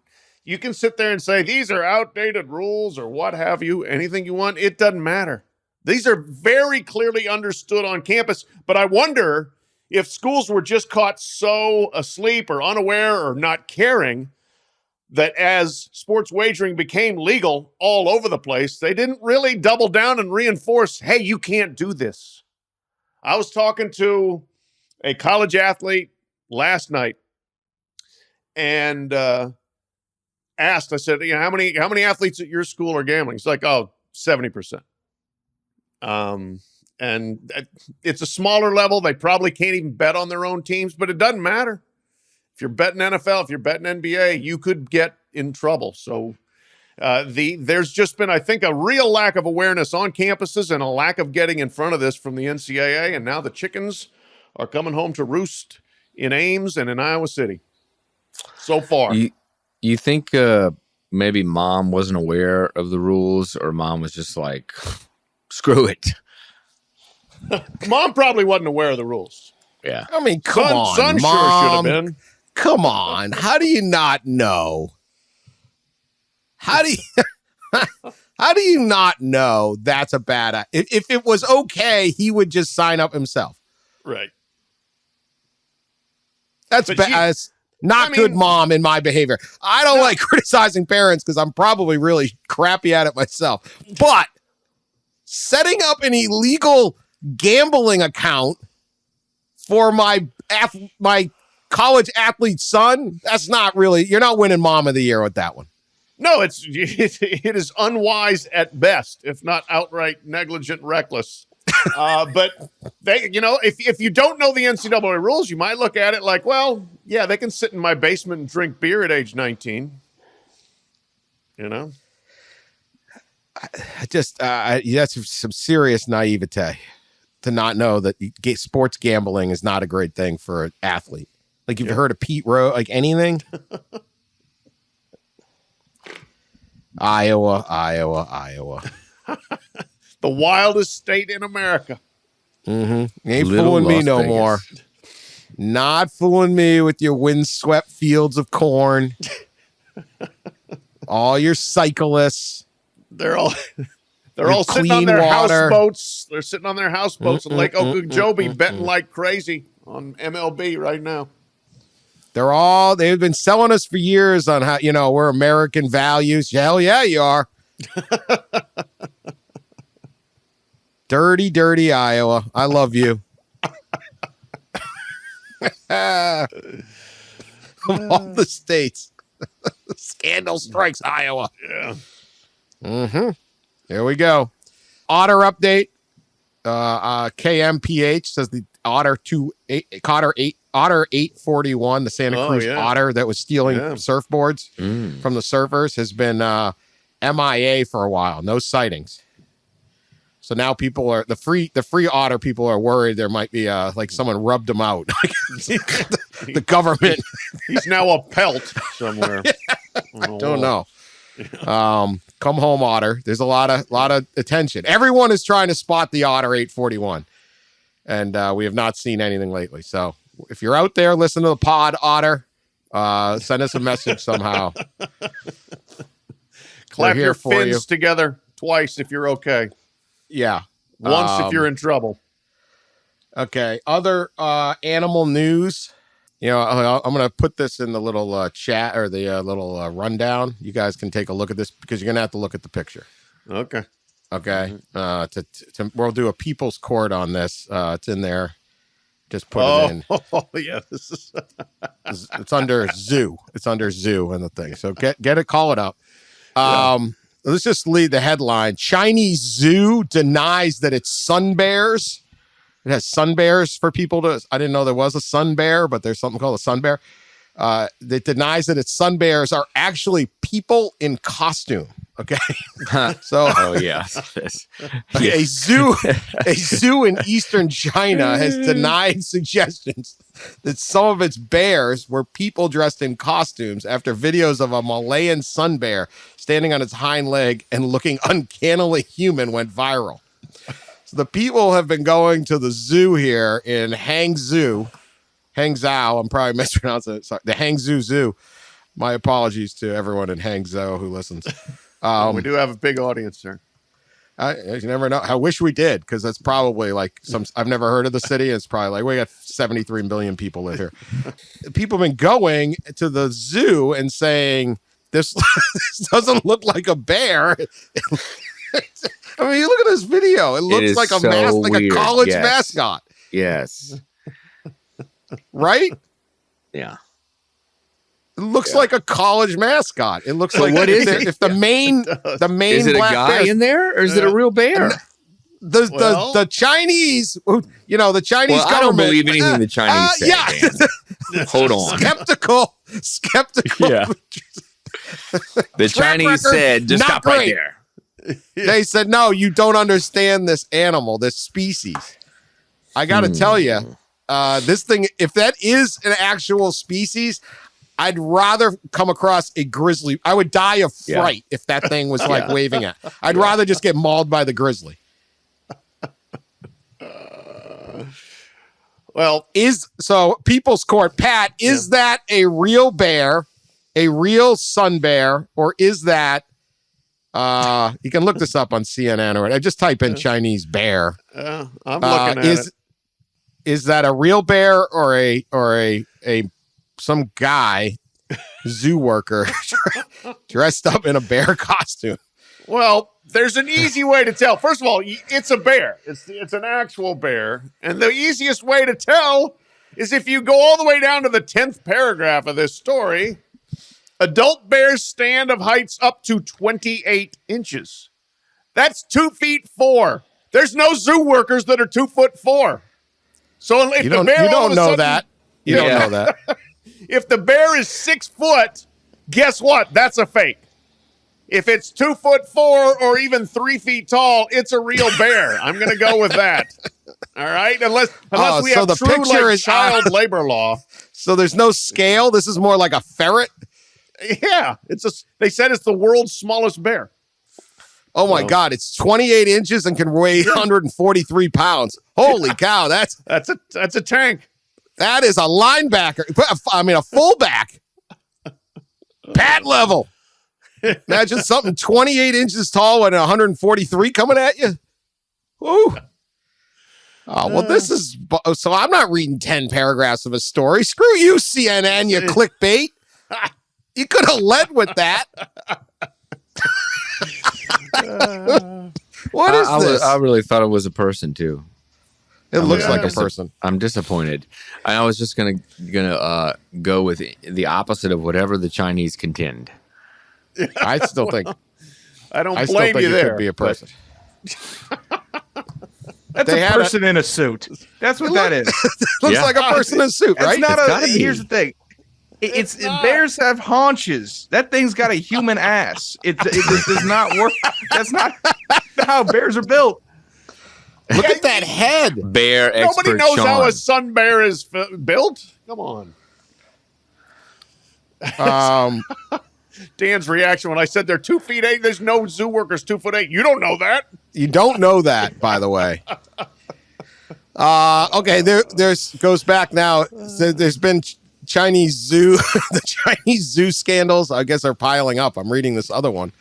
you can sit there and say, these are outdated rules or what have you, anything you want. It doesn't matter. These are very clearly understood on campus, but I wonder if schools were just caught so asleep or unaware or not caring that as sports wagering became legal all over the place, they didn't really double down and reinforce, hey, you can't do this. I was talking to a college athlete last night and asked, I said, how many athletes at your school are gambling? He's like, 70%. And it's a smaller level. They probably can't even bet on their own teams, but it doesn't matter. If you're betting NFL, if you're betting NBA, you could get in trouble. So there's just been, I think, a real lack of awareness on campuses and a lack of getting in front of this from the NCAA. And now the chickens are coming home to roost in Ames and in Iowa City so far. You think maybe mom wasn't aware of the rules, or mom was just like, screw it? Mom probably wasn't aware of the rules. Yeah. I mean, come on, son Mom. sure should have been. Come on. How do you not know? How do you not know that's a bad if it was okay, he would just sign up himself. Right. That's bad. Not good mom in my behavior. I don't like criticizing parents because I'm probably really crappy at it myself. But setting up an illegal gambling account for my college athlete's son, that's not really, you're not winning mom of the year with that one. No, it is unwise at best, if not outright negligent, reckless. But they, if you don't know the NCAA rules, you might look at it like, well, yeah, they can sit in my basement and drink beer at age 19. That's some serious naivete to not know that sports gambling is not a great thing for an athlete. Like, you've heard of Pete Rose, like anything? Iowa. The wildest state in America. Mm-hmm. Ain't fooling me no more. Not fooling me with your windswept fields of corn. All your cyclists. They're all sitting on their houseboats. They're sitting on their houseboats in Lake Okeechobee betting like crazy on MLB right now. They've been selling us for years on how, we're American values. Hell yeah, you are. Dirty Iowa. I love you. Of all the states, scandal strikes Iowa. Yeah. Mm-hmm. Here we go. Otter update. KMPH says the Otter 841, the Santa Cruz Otter that was stealing surfboards from the surfers, has been MIA for a while. No sightings. So now people are the free Otter people are worried there might be like someone rubbed him out. The government. He's now a pelt somewhere. I don't know. Come home, Otter. There's a lot of attention. Everyone is trying to spot the Otter 841, and we have not seen anything lately. So if you're out there, listen to the pod, Otter. Send us a message somehow. Clap your fins together twice if you're okay. Yeah. Once if you're in trouble. Okay. Other animal news. I'm going to put this in the little chat or the little rundown. You guys can take a look at this because you're going to have to look at the picture. Okay. We'll do a people's court on this. It's in there. Just put it in. Oh, yeah. This is it's under zoo. It's under zoo in the thing. So get it, call it up. Let's just lead the headline. Chinese zoo denies that it's sun bears. It has sun bears for people to. I didn't know there was a sun bear, but there's something called a sun bear. That denies that its sun bears are actually people in costume. Okay, so a zoo in eastern China has denied suggestions that some of its bears were people dressed in costumes after videos of a Malayan sun bear standing on its hind leg and looking uncannily human went viral. So the people have been going to the zoo here in Hangzhou. I'm probably mispronouncing it. Sorry, the Hangzhou Zoo. My apologies to everyone in Hangzhou who listens. We do have a big audience there. You never know. I wish we did, because that's probably like I've never heard of the city. It's probably like we got 73 million people live here. People have been going to the zoo and saying, this doesn't look like a bear. I mean, you look at this video. It looks like a college mascot. Yes. Right? Yeah. It looks like a college mascot. It looks like what is it? If the main is it a guy in there or is it a real bear? The Chinese, the Chinese government. I don't believe anything the Chinese say. Yeah. Hold on. Skeptical. Yeah. The Chinese said, just stop right there. They said, no, you don't understand this animal, this species. I got to tell you, this thing, if that is an actual species, I'd rather come across a grizzly. I would die of fright if that thing was like waving at. I'd rather just get mauled by the grizzly. People's Court, Pat, is that a real bear, a real sun bear, or is that, you can look this up on CNN or just type in Chinese bear. I'm looking at it. Is that a real bear or a some guy, zoo worker, dressed up in a bear costume? Well, there's an easy way to tell. First of all, it's a bear. It's an actual bear. And the easiest way to tell is if you go all the way down to the 10th paragraph of this story, adult bears stand of heights up to 28 inches. That's 2 feet 4. There's no zoo workers that are 2'4". So if You the don't, bear you all of don't a know sudden- that. You don't know that. If the bear is 6 foot, guess what? That's a fake. If it's 2'4" or even 3 feet tall, it's a real bear. I'm going to go with that. All right, unless we so have the true picture is child labor law. So there's no scale. This is more like a ferret. Yeah, they said it's the world's smallest bear. Oh my God, it's 28 inches and can weigh 143 pounds. Holy cow, that's a tank. That is a linebacker. I mean, a fullback. Pat level. Imagine something 28 inches tall and 143 coming at you. Woo. Oh, well, this is... So I'm not reading 10 paragraphs of a story. Screw you, CNN, you clickbait. You could have led with that. What is this? I really thought it was a person, too. It looks like a person. I'm disappointed. I was just gonna go with the opposite of whatever the Chinese contend. I still think... I don't I still blame think you it there. could be a person. That's They a had person in a suit. That's what that is. Looks like a person in a suit, That's right? not It's a. gotta be. Here's the thing. It's bears have haunches. That thing's got a human ass. It does not work. That's not how bears are built. Look at that head. Bear expert Nobody knows Sean. how a sun bear is built. Come on. Dan's reaction when I said they're 2 feet 8. There's no zoo workers 2'8". You don't know that. You don't know that, by the way. Okay, there's goes back now. So there's been Chinese zoo, the Chinese zoo scandals. I guess are piling up. I'm reading this other one,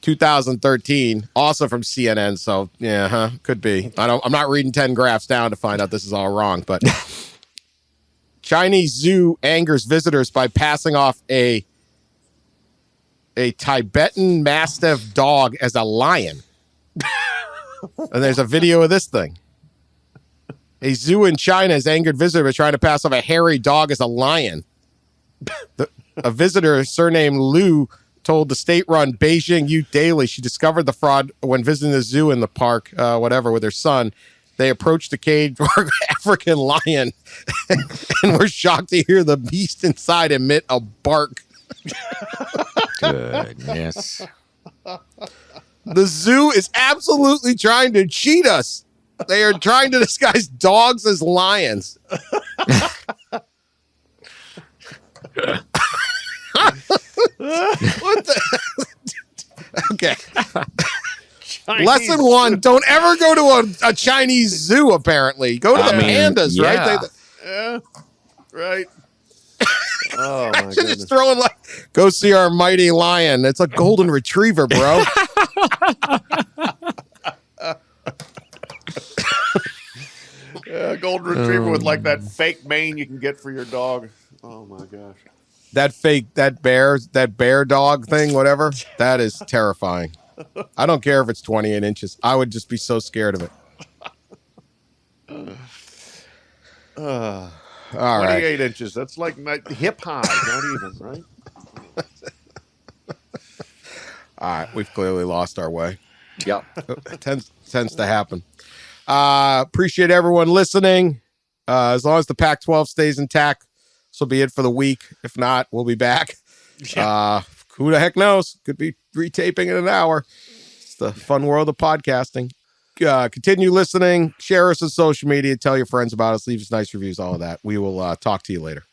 2013, also from CNN. So yeah, could be. I'm not reading 10 graphs down to find out this is all wrong. But Chinese zoo angers visitors by passing off a Tibetan Mastiff dog as a lion. And there's a video of this thing. A zoo in China has angered visitors by trying to pass off a hairy dog as a lion. A visitor surnamed Liu told the state-run Beijing Youth Daily she discovered the fraud when visiting the zoo in the park, with her son. They approached the cage for an African lion and were shocked to hear the beast inside emit a bark. Goodness. The zoo is absolutely trying to cheat us. They are trying to disguise dogs as lions. What the? Okay. Lesson 1, don't ever go to a Chinese zoo, apparently. Go to the pandas, yeah. right? Yeah, right. Oh, my Imagine goodness. just throwing go see our mighty lion. It's a golden retriever, bro. Golden retriever with like that fake mane you can get for your dog. Oh my gosh. That bear dog thing, whatever, that is terrifying. I don't care if it's 28 inches. I would just be so scared of it. All right. 28 inches. That's like my hip high, not even, right? All right. We've clearly lost our way. Yep. It tends to happen. Appreciate everyone listening. As long as the Pac-12 stays intact, this will be it for the week. If not, we'll be back. Who the heck knows? Could be retaping in an hour. It's the fun world of podcasting. Continue listening. Share us on social media. Tell your friends about us. Leave us nice reviews. All of that. We will talk to you later.